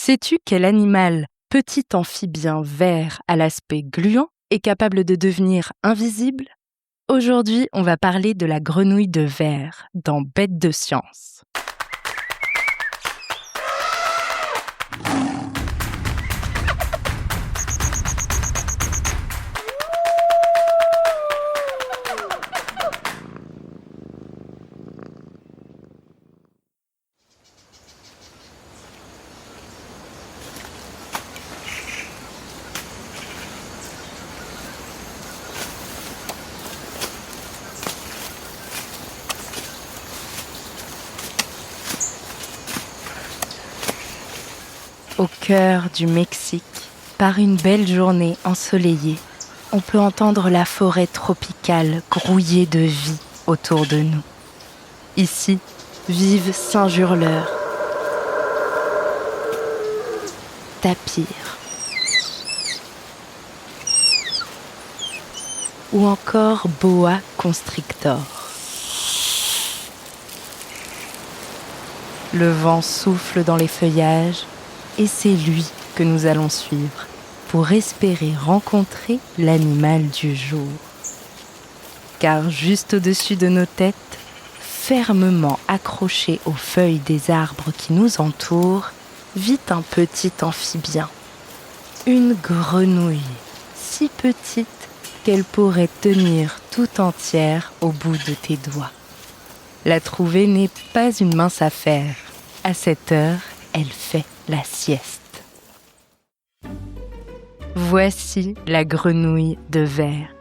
Sais-tu quel animal, petit amphibien vert à l'aspect gluant, est capable de devenir invisible? Aujourd'hui, on va parler de la grenouille de verre dans Bête de science. Au cœur du Mexique, par une belle journée ensoleillée, on peut entendre la forêt tropicale grouiller de vie autour de nous. Ici, vivent singes hurleurs, tapirs, ou encore boa constrictor. Le vent souffle dans les feuillages et c'est lui que nous allons suivre pour espérer rencontrer l'animal du jour. Car juste au-dessus de nos têtes, fermement accroché aux feuilles des arbres qui nous entourent, vit un petit amphibien. Une grenouille, si petite qu'elle pourrait tenir tout entière au bout de tes doigts. La trouver n'est pas une mince affaire. À cette heure, elle fait la sieste. Voici la grenouille de verre.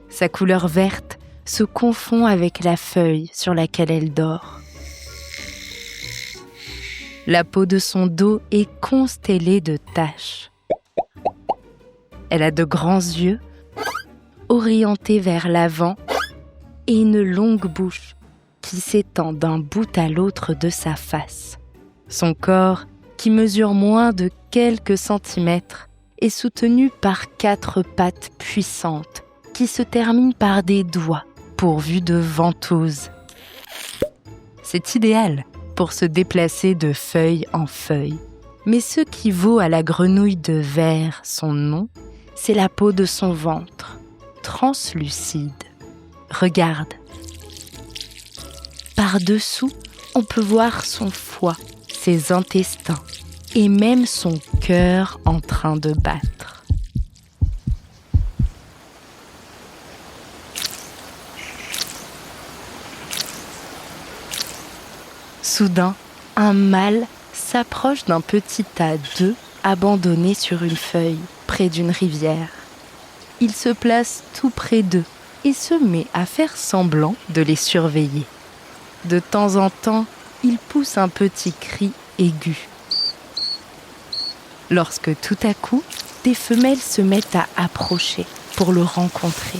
Sa couleur verte se confond avec la feuille sur laquelle elle dort. La peau de son dos est constellée de taches. Elle a de grands yeux, orientés vers l'avant, et une longue bouche qui s'étend d'un bout à l'autre de sa face. Son corps, qui mesure moins de quelques centimètres, est soutenu par 4 pattes puissantes qui se terminent par des doigts pourvus de ventouses. C'est idéal pour se déplacer de feuille en feuille. Mais ce qui vaut à la grenouille de verre son nom, c'est la peau de son ventre, translucide. Regarde. Par-dessous, on peut voir son foie, ses intestins et même son cœur en train de battre. Soudain, un mâle s'approche d'un petit tas d'œufs abandonnés sur une feuille près d'une rivière. Il se place tout près d'eux et se met à faire semblant de les surveiller. De temps en temps, il pousse un petit cri aigu. Lorsque tout à coup, des femelles se mettent à approcher pour le rencontrer.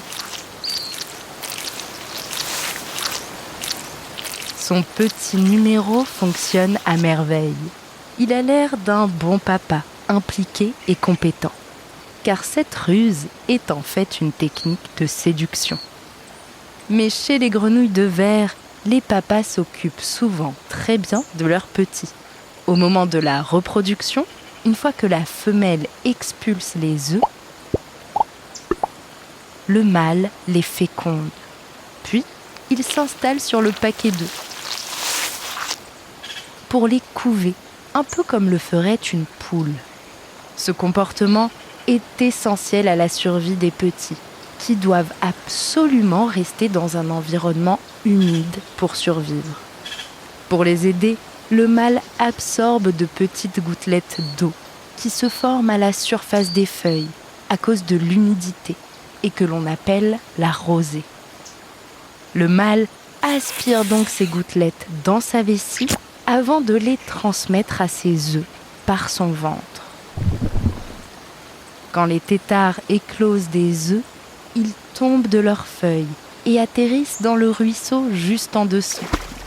Son petit numéro fonctionne à merveille. Il a l'air d'un bon papa, impliqué et compétent. Car cette ruse est en fait une technique de séduction. Mais chez les grenouilles de verre, les papas s'occupent souvent très bien de leurs petits. Au moment de la reproduction, une fois que la femelle expulse les œufs, le mâle les féconde. Puis, il s'installe sur le paquet d'œufs pour les couver, un peu comme le ferait une poule. Ce comportement est essentiel à la survie des petits, qui doivent absolument rester dans un environnement humide pour survivre. Pour les aider, le mâle absorbe de petites gouttelettes d'eau qui se forment à la surface des feuilles à cause de l'humidité et que l'on appelle la rosée. Le mâle aspire donc ces gouttelettes dans sa vessie avant de les transmettre à ses œufs par son ventre. Quand les têtards éclosent des œufs, ils tombent de leurs feuilles et atterrissent dans le ruisseau juste en dessous,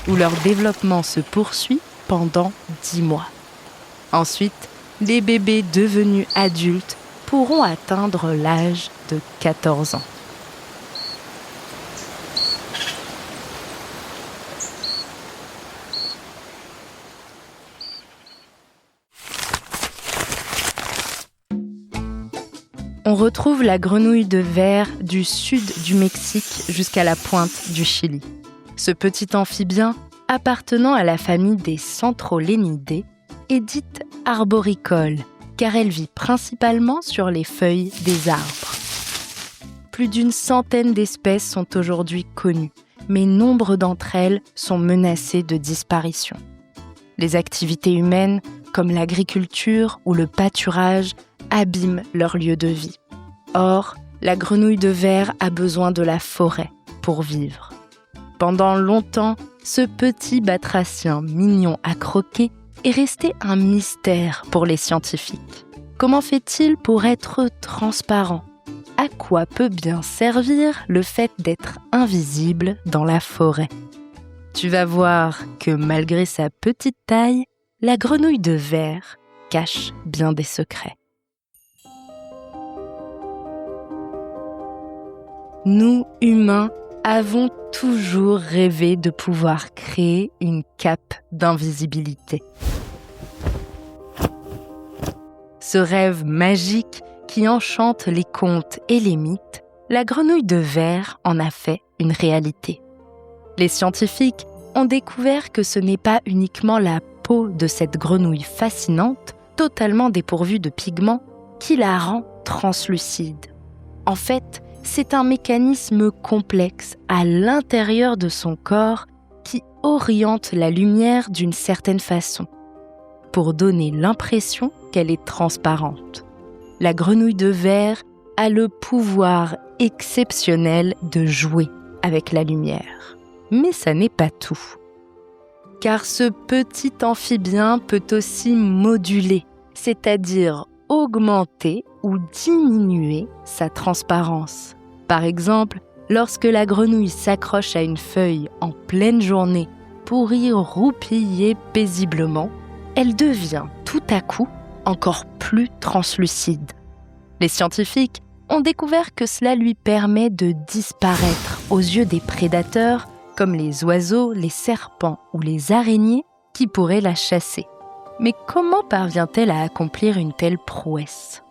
où leur développement se poursuit pendant 10 mois. Ensuite, les bébés devenus adultes pourront atteindre l'âge de 14 ans. On retrouve la grenouille de verre du sud du Mexique jusqu'à la pointe du Chili. Ce petit amphibien, appartenant à la famille des Centrolénidés, est dite arboricole, car elle vit principalement sur les feuilles des arbres. Plus d'une centaine d'espèces sont aujourd'hui connues, mais nombre d'entre elles sont menacées de disparition. Les activités humaines, comme l'agriculture ou le pâturage, abîment leur lieu de vie. Or, la grenouille de verre a besoin de la forêt pour vivre. Pendant longtemps, ce petit batracien mignon à croquer est resté un mystère pour les scientifiques. Comment fait-il pour être transparent ? À quoi peut bien servir le fait d'être invisible dans la forêt ? Tu vas voir que malgré sa petite taille, la grenouille de verre cache bien des secrets. Nous, humains, avons toujours rêvé de pouvoir créer une cape d'invisibilité. Ce rêve magique qui enchante les contes et les mythes, la grenouille de verre en a fait une réalité. Les scientifiques ont découvert que ce n'est pas uniquement la peau de cette grenouille fascinante, totalement dépourvue de pigments, qui la rend translucide. En fait, c'est un mécanisme complexe à l'intérieur de son corps qui oriente la lumière d'une certaine façon, pour donner l'impression qu'elle est transparente. La grenouille de verre a le pouvoir exceptionnel de jouer avec la lumière. Mais ça n'est pas tout. Car ce petit amphibien peut aussi moduler, c'est-à-dire augmenter ou diminuer sa transparence. Par exemple, lorsque la grenouille s'accroche à une feuille en pleine journée pour y roupiller paisiblement, elle devient tout à coup encore plus translucide. Les scientifiques ont découvert que cela lui permet de disparaître aux yeux des prédateurs comme les oiseaux, les serpents ou les araignées qui pourraient la chasser. Mais comment parvient-elle à accomplir une telle prouesse ?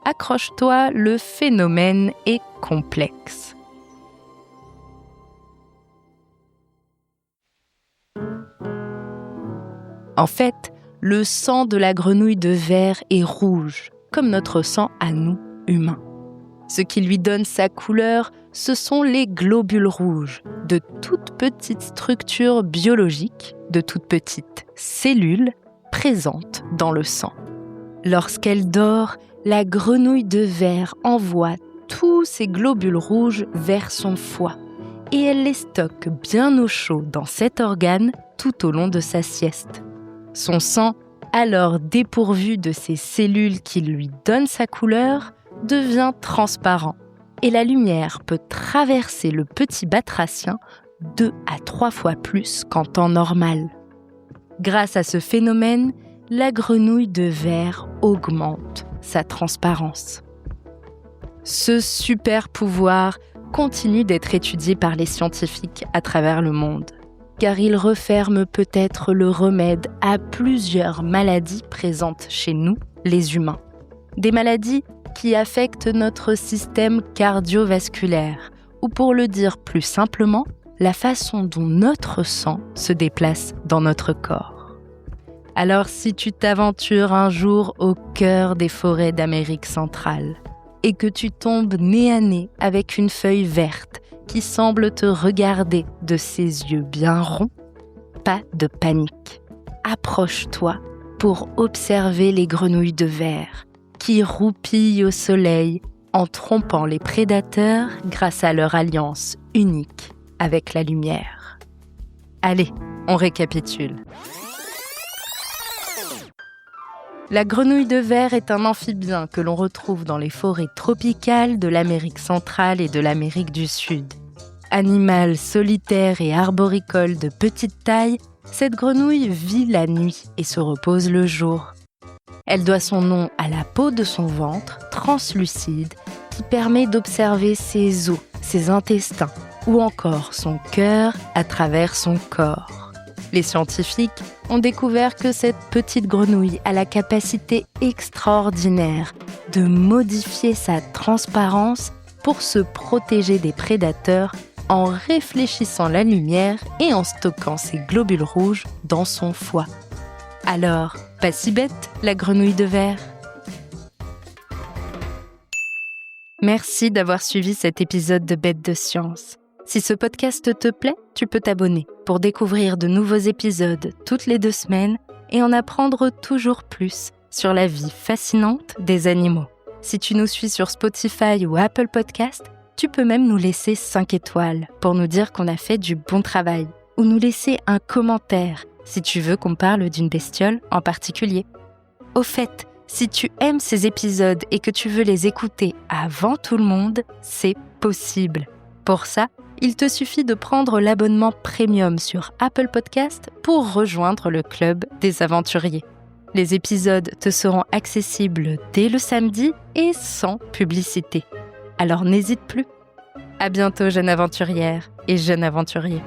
Accroche-toi, le phénomène est complexe. En fait, le sang de la grenouille de verre est rouge, comme notre sang à nous, humains. Ce qui lui donne sa couleur, ce sont les globules rouges, de toutes petites structures biologiques, de toutes petites cellules présentes dans le sang. Lorsqu'elle dort, la grenouille de verre envoie tous ces globules rouges vers son foie et elle les stocke bien au chaud dans cet organe tout au long de sa sieste. Son sang, alors dépourvu de ces cellules qui lui donnent sa couleur, devient transparent et la lumière peut traverser le petit batracien 2 à 3 fois plus qu'en temps normal. Grâce à ce phénomène, la grenouille de verre augmente sa transparence. Ce super pouvoir continue d'être étudié par les scientifiques à travers le monde, car il referme peut-être le remède à plusieurs maladies présentes chez nous, les humains. Des maladies qui affectent notre système cardiovasculaire, ou pour le dire plus simplement, la façon dont notre sang se déplace dans notre corps. Alors si tu t'aventures un jour au cœur des forêts d'Amérique centrale et que tu tombes nez à nez avec une feuille verte qui semble te regarder de ses yeux bien ronds, pas de panique. Approche-toi pour observer les grenouilles de verre qui roupillent au soleil en trompant les prédateurs grâce à leur alliance unique avec la lumière. Allez, on récapitule. La grenouille de verre est un amphibien que l'on retrouve dans les forêts tropicales de l'Amérique centrale et de l'Amérique du Sud. Animal solitaire et arboricole de petite taille, cette grenouille vit la nuit et se repose le jour. Elle doit son nom à la peau de son ventre, translucide, qui permet d'observer ses os, ses intestins ou encore son cœur à travers son corps. Les scientifiques ont découvert que cette petite grenouille a la capacité extraordinaire de modifier sa transparence pour se protéger des prédateurs en réfléchissant la lumière et en stockant ses globules rouges dans son foie. Alors, pas si bête, la grenouille de verre. Merci d'avoir suivi cet épisode de Bête de Science. Si ce podcast te plaît, tu peux t'abonner pour découvrir de nouveaux épisodes toutes les 2 semaines et en apprendre toujours plus sur la vie fascinante des animaux. Si tu nous suis sur Spotify ou Apple Podcast, tu peux même nous laisser 5 étoiles pour nous dire qu'on a fait du bon travail ou nous laisser un commentaire si tu veux qu'on parle d'une bestiole en particulier. Au fait, si tu aimes ces épisodes et que tu veux les écouter avant tout le monde, c'est possible. Pour ça, il te suffit de prendre l'abonnement premium sur Apple Podcast pour rejoindre le club des aventuriers. Les épisodes te seront accessibles dès le samedi et sans publicité. Alors n'hésite plus. À bientôt, jeune aventurière et jeune aventurier.